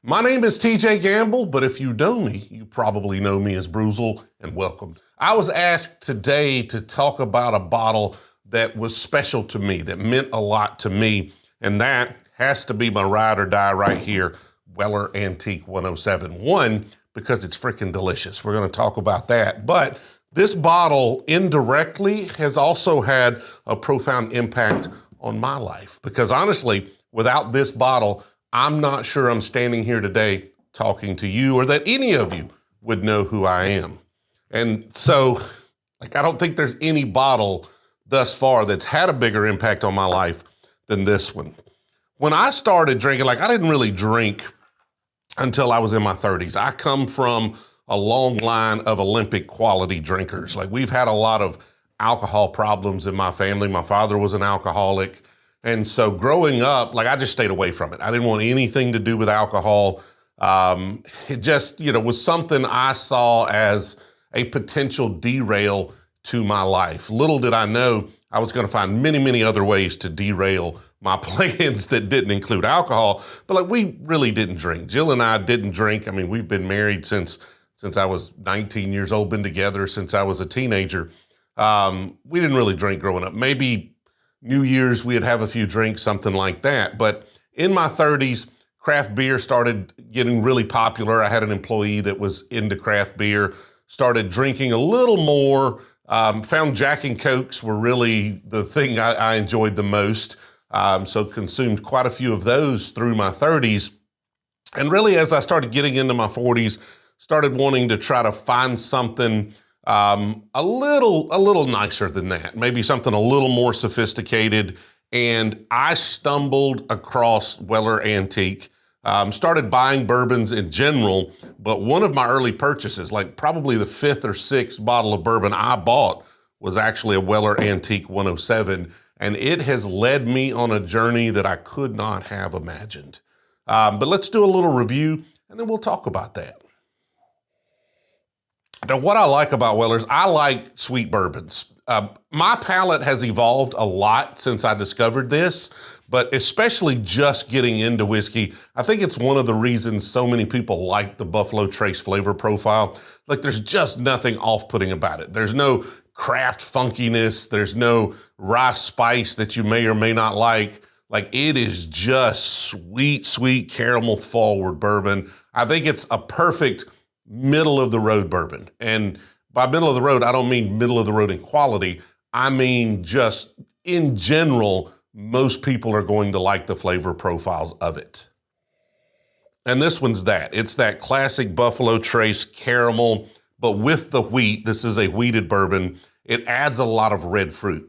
My name is TJ Gamble, but if you know me, you probably know me as Brewzle, and welcome. I was asked today to talk about a bottle that was special to me, that meant a lot to me, and that has to be my ride or die right here, Weller Antique 107. One, because it's freaking delicious. We're going to talk about that. But this bottle indirectly has also had a profound impact on my life, because honestly, without this bottle, I'm not sure I'm standing here today talking to you or that any of you would know who I am. And so, I don't think there's any bottle thus far that's had a bigger impact on my life than this one. When I started drinking, I didn't really drink until I was in my 30s. I come from a long line of Olympic quality drinkers. We've had a lot of alcohol problems in my family. My father was an alcoholic. And so growing up, I just stayed away from it. I didn't want anything to do with alcohol. It just, was something I saw as a potential derail to my life. Little did I know I was going to find many, many other ways to derail my plans that didn't include alcohol. But we really didn't drink. Jill and I didn't drink. I mean, we've been married since I was 19 years old, been together since I was a teenager. We didn't really drink growing up. Maybe New Year's, we'd have a few drinks, something like that. But in my 30s, craft beer started getting really popular. I had an employee that was into craft beer, started drinking a little more, found Jack and Cokes were really the thing I enjoyed the most. So consumed quite a few of those through my 30s. And really, as I started getting into my 40s, started wanting to try to find something a little nicer than that, maybe something a little more sophisticated. And I stumbled across Weller Antique, started buying bourbons in general, but one of my early purchases, probably the fifth or sixth bottle of bourbon I bought, was actually a Weller Antique 107. And it has led me on a journey that I could not have imagined. But let's do a little review and then we'll talk about that. Now, what I like about Weller's, I like sweet bourbons. My palate has evolved a lot since I discovered this, but especially just getting into whiskey, I think it's one of the reasons so many people like the Buffalo Trace flavor profile. There's just nothing off-putting about it. There's no craft funkiness. There's no rye spice that you may or may not like. It is just sweet, sweet caramel forward bourbon. I think it's a perfect middle of the road bourbon. And by middle of the road, I don't mean middle of the road in quality. I mean, just in general, most people are going to like the flavor profiles of it. And this one's that. It's that classic Buffalo Trace caramel, but with the wheat. This is a wheated bourbon. It adds a lot of red fruit.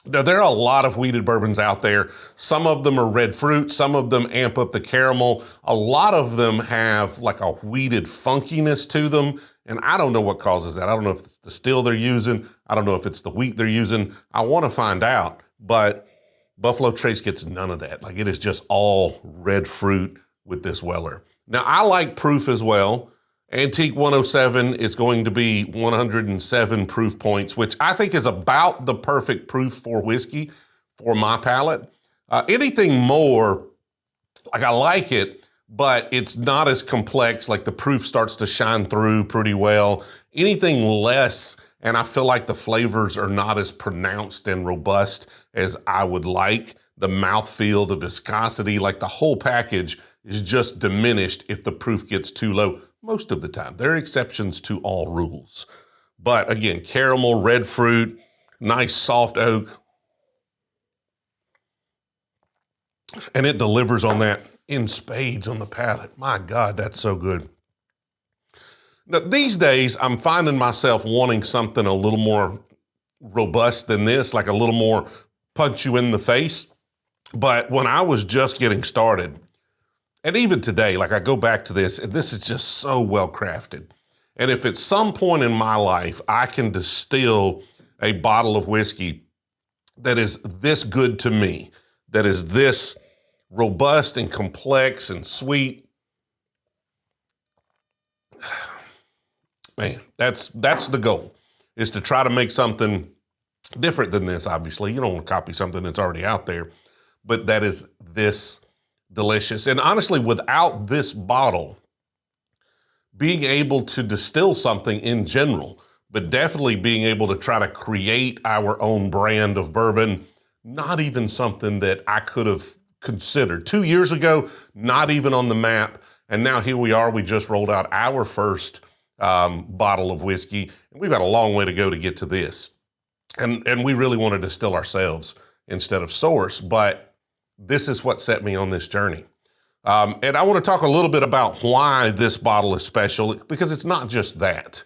Now, there are a lot of wheated bourbons out there. Some of them are red fruit. Some of them amp up the caramel. A lot of them have a wheated funkiness to them. And I don't know what causes that. I don't know if it's the still they're using. I don't know if it's the wheat they're using. I want to find out. But Buffalo Trace gets none of that. It is just all red fruit with this Weller. Now, I like proof as well. Antique 107 is going to be 107 proof points, which I think is about the perfect proof for whiskey for my palate. Anything more, I like it, but it's not as complex. The proof starts to shine through pretty well. Anything less, and I feel like the flavors are not as pronounced and robust as I would like. The mouthfeel, the viscosity, the whole package is just diminished if the proof gets too low. Most of the time. There are exceptions to all rules. But again, caramel, red fruit, nice soft oak. And it delivers on that in spades on the palate. My God, that's so good. Now, these days, I'm finding myself wanting something a little more robust than this, a little more punch you in the face. But when I was just getting started, and even today, I go back to this, and this is just so well crafted. And if at some point in my life I can distill a bottle of whiskey that is this good to me, that is this robust and complex and sweet, man, that's the goal, is to try to make something different than this, obviously. You don't want to copy something that's already out there, but that is this delicious. And honestly, without this bottle, being able to distill something in general, but definitely being able to try to create our own brand of bourbon, not even something that I could have considered. 2 years ago, not even on the map. And now here we are, we just rolled out our first bottle of whiskey. And we've got a long way to go to get to this. And we really want to distill ourselves instead of source, but this is what set me on this journey. And I want to talk a little bit about why this bottle is special, because it's not just that.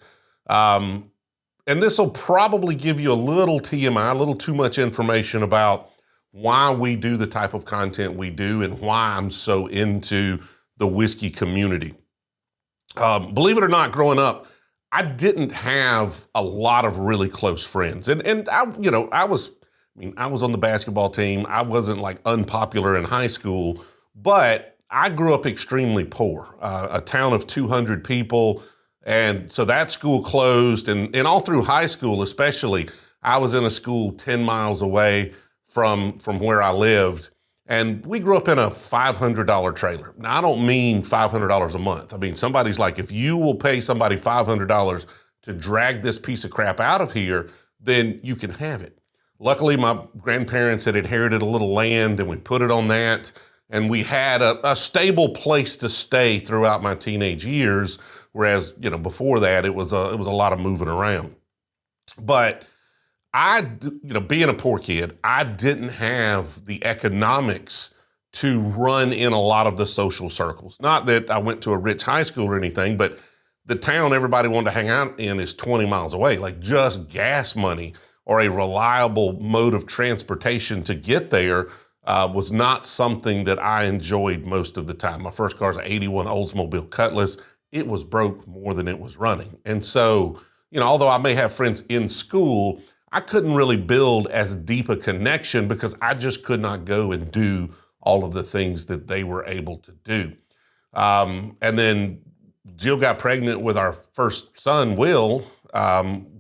And this will probably give you a little TMI, a little too much information about why we do the type of content we do and why I'm so into the whiskey community. Believe it or not, growing up, I didn't have a lot of really close friends. And I was on the basketball team. I wasn't like unpopular in high school, but I grew up extremely poor, a town of 200 people. And so that school closed, and all through high school especially, I was in a school 10 miles away from where I lived, and we grew up in a $500 trailer. Now, I don't mean $500 a month. I mean, somebody's like, if you will pay somebody $500 to drag this piece of crap out of here, then you can have it. Luckily, my grandparents had inherited a little land, and we put it on that, and we had a stable place to stay throughout my teenage years. Whereas, before that, it was a lot of moving around. But being a poor kid, I didn't have the economics to run in a lot of the social circles. Not that I went to a rich high school or anything, but the town everybody wanted to hang out in is 20 miles away. Like, just gas money or a reliable mode of transportation to get there was not something that I enjoyed most of the time. My first car is an 81 Oldsmobile Cutlass. It was broke more than it was running. And so, although I may have friends in school, I couldn't really build as deep a connection because I just could not go and do all of the things that they were able to do. And then Jill got pregnant with our first son, Will,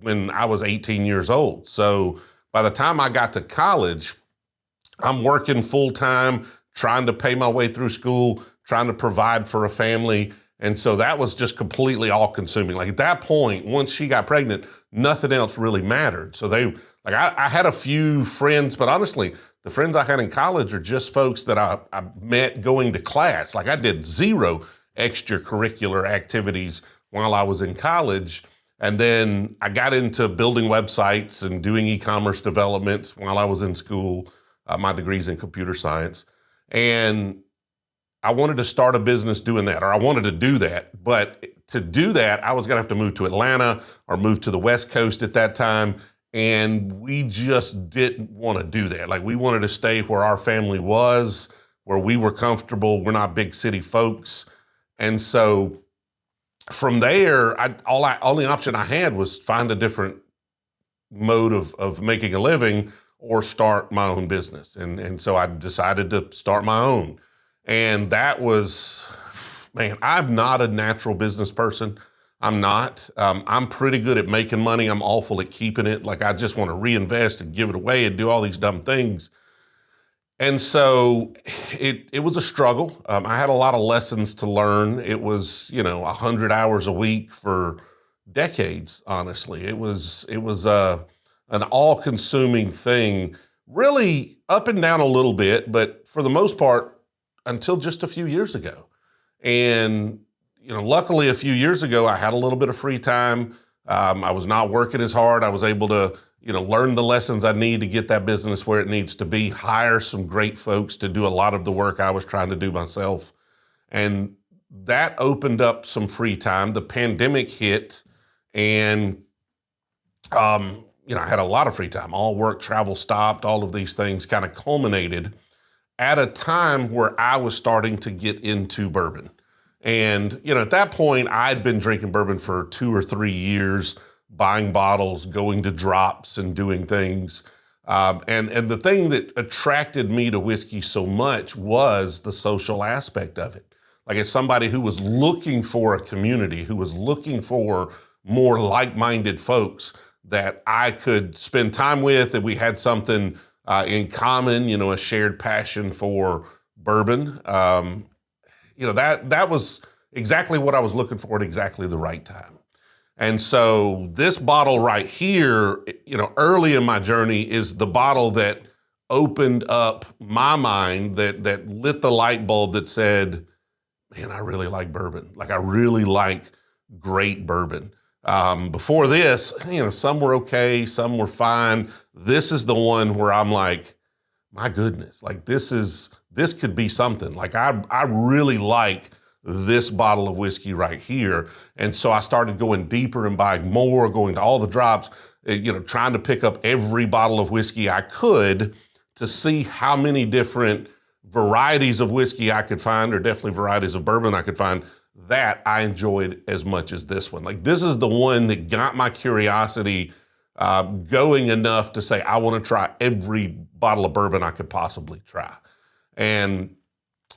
when I was 18 years old. So by the time I got to college, I'm working full time, trying to pay my way through school, trying to provide for a family. And so that was just completely all consuming. Like, at that point, once she got pregnant, nothing else really mattered. So I had a few friends, but honestly, the friends I had in college are just folks that I met going to class. Like, I did zero extracurricular activities while I was in college. And then I got into building websites and doing e-commerce developments while I was in school. My degree's in computer science. And I wanted to start a business doing that, or I wanted to do that. But to do that, I was going to have to move to Atlanta or move to the West Coast at that time. And we just didn't want to do that. Like, we wanted to stay where our family was, where we were comfortable. We're not big city folks. And so from there, only option I had was find a different mode of making a living or start my own business. And so I decided to start my own. And that was, man, I'm not a natural business person. I'm not. I'm pretty good at making money. I'm awful at keeping it. Like, I just want to reinvest and give it away and do all these dumb things. And so it was a struggle. I had a lot of lessons to learn. It was, 100 hours a week for decades, honestly. It was an all-consuming thing, really up and down a little bit, but for the most part, until just a few years ago. And, luckily a few years ago, I had a little bit of free time. I was not working as hard. I was able to, learn the lessons I need to get that business where it needs to be, hire some great folks to do a lot of the work I was trying to do myself. And that opened up some free time. The pandemic hit, and, I had a lot of free time. All work, travel stopped, all of these things kind of culminated at a time where I was starting to get into bourbon. And, at that point, I'd been drinking bourbon for 2 or 3 years, buying bottles, going to drops and doing things. And the thing that attracted me to whiskey so much was the social aspect of it. Like, as somebody who was looking for a community, who was looking for more like-minded folks that I could spend time with, and we had something in common, a shared passion for bourbon. That was exactly what I was looking for at exactly the right time. And so this bottle right here, early in my journey is the bottle that opened up my mind, that lit the light bulb that said, man, I really like bourbon. Like, I really like great bourbon. Before this, some were okay, some were fine. This is the one where I'm like, my goodness, like this could be something. Like I really like this bottle of whiskey right here. And so I started going deeper and buying more, going to all the drops, trying to pick up every bottle of whiskey I could to see how many different varieties of whiskey I could find, or definitely varieties of bourbon I could find that I enjoyed as much as this one. Like, this is the one that got my curiosity going enough to say, I want to try every bottle of bourbon I could possibly try. And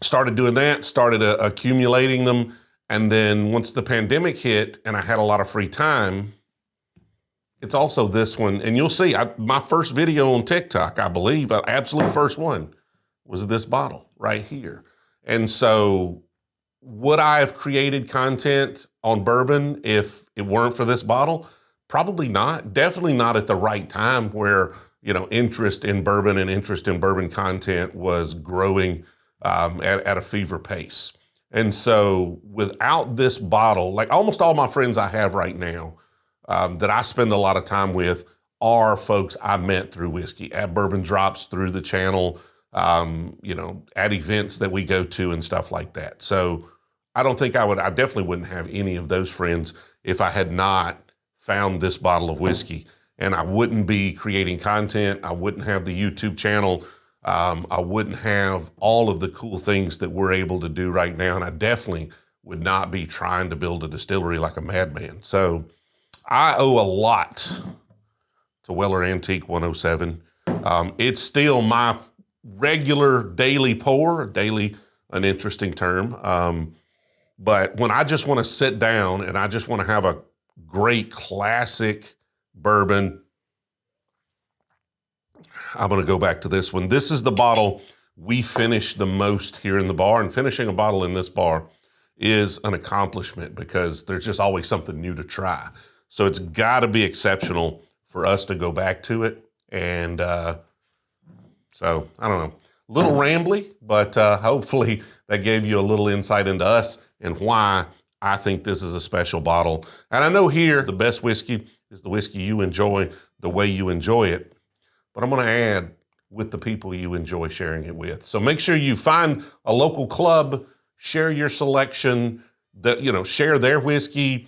started doing that, started accumulating them. And then once the pandemic hit and I had a lot of free time, it's also this one. And you'll see, my first video on TikTok, I believe, absolute first one, was this bottle right here. And so would I have created content on bourbon if it weren't for this bottle? Probably not. Definitely not at the right time where, interest in bourbon and interest in bourbon content was growing at a fever pace. And so without this bottle, like almost all my friends I have right now that I spend a lot of time with are folks I met through whiskey, at Bourbon Drops, through the channel, at events that we go to and stuff like that. So I definitely wouldn't have any of those friends if I had not found this bottle of whiskey. And I wouldn't be creating content. I wouldn't have the YouTube channel. I wouldn't have all of the cool things that we're able to do right now. And I definitely would not be trying to build a distillery like a madman. So I owe a lot to Weller Antique 107. It's still my regular daily pour, daily, an interesting term. But when I just want to sit down and I just want to have a great classic bourbon, I'm going to go back to this one. This is the bottle we finish the most here in the bar, and finishing a bottle in this bar is an accomplishment because there's just always something new to try. So it's got to be exceptional for us to go back to it. And so, I don't know, a little rambly, but hopefully that gave you a little insight into us and why I think this is a special bottle. And I know here the best whiskey is the whiskey you enjoy the way you enjoy it. But I'm going to add with the people you enjoy sharing it with. So make sure you find a local club, share your selection, share their whiskey.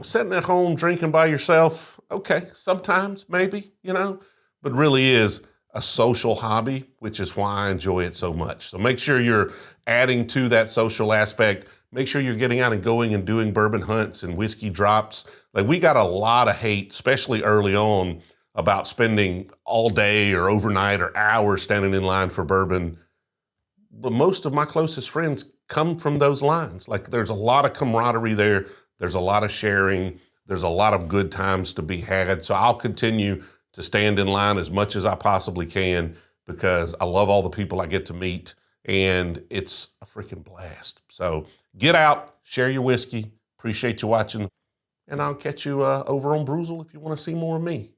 Sitting at home drinking by yourself, okay, sometimes maybe, but really is a social hobby, which is why I enjoy it so much. So make sure you're adding to that social aspect. Make sure you're getting out and going and doing bourbon hunts and whiskey drops. Like, we got a lot of hate, especially early on, about spending all day or overnight or hours standing in line for bourbon. But most of my closest friends come from those lines. Like, there's a lot of camaraderie there. There's a lot of sharing. There's a lot of good times to be had. So I'll continue to stand in line as much as I possibly can because I love all the people I get to meet, and it's a freaking blast. So get out, share your whiskey. Appreciate you watching, and I'll catch you over on Brewzle if you want to see more of me.